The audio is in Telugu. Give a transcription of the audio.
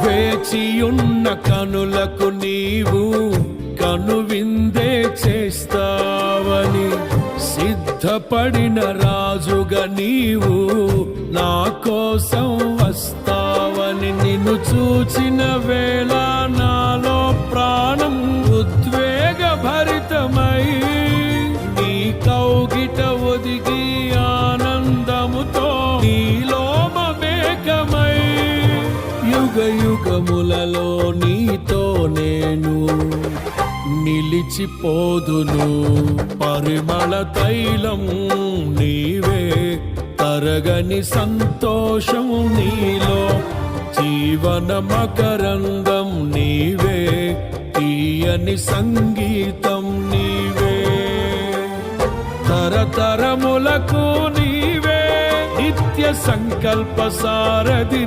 వేచియున్న కనులకు నీవు కనువిందే చేస్తావని, సిద్ధపడిన రాజుగా నీవు నా కోసం వస్తావని, నిన్ను చూచిన వేళ నాలో ప్రాణం ఉద్వేగభరితమై నీ కౌగిట ఒదిగి ఆనందముతో నీలో మమేకమై యుగ యుగములలో నీతో నేను నిలిచిపోదును. పరిమళ తైలం నీవే, తరగని సంతోషము నీలో, జీవన మకరందం నీవే, తీయని సంగీతం నీవే. తరతరములకు నీవే నిత్య సంకల్ప సారథి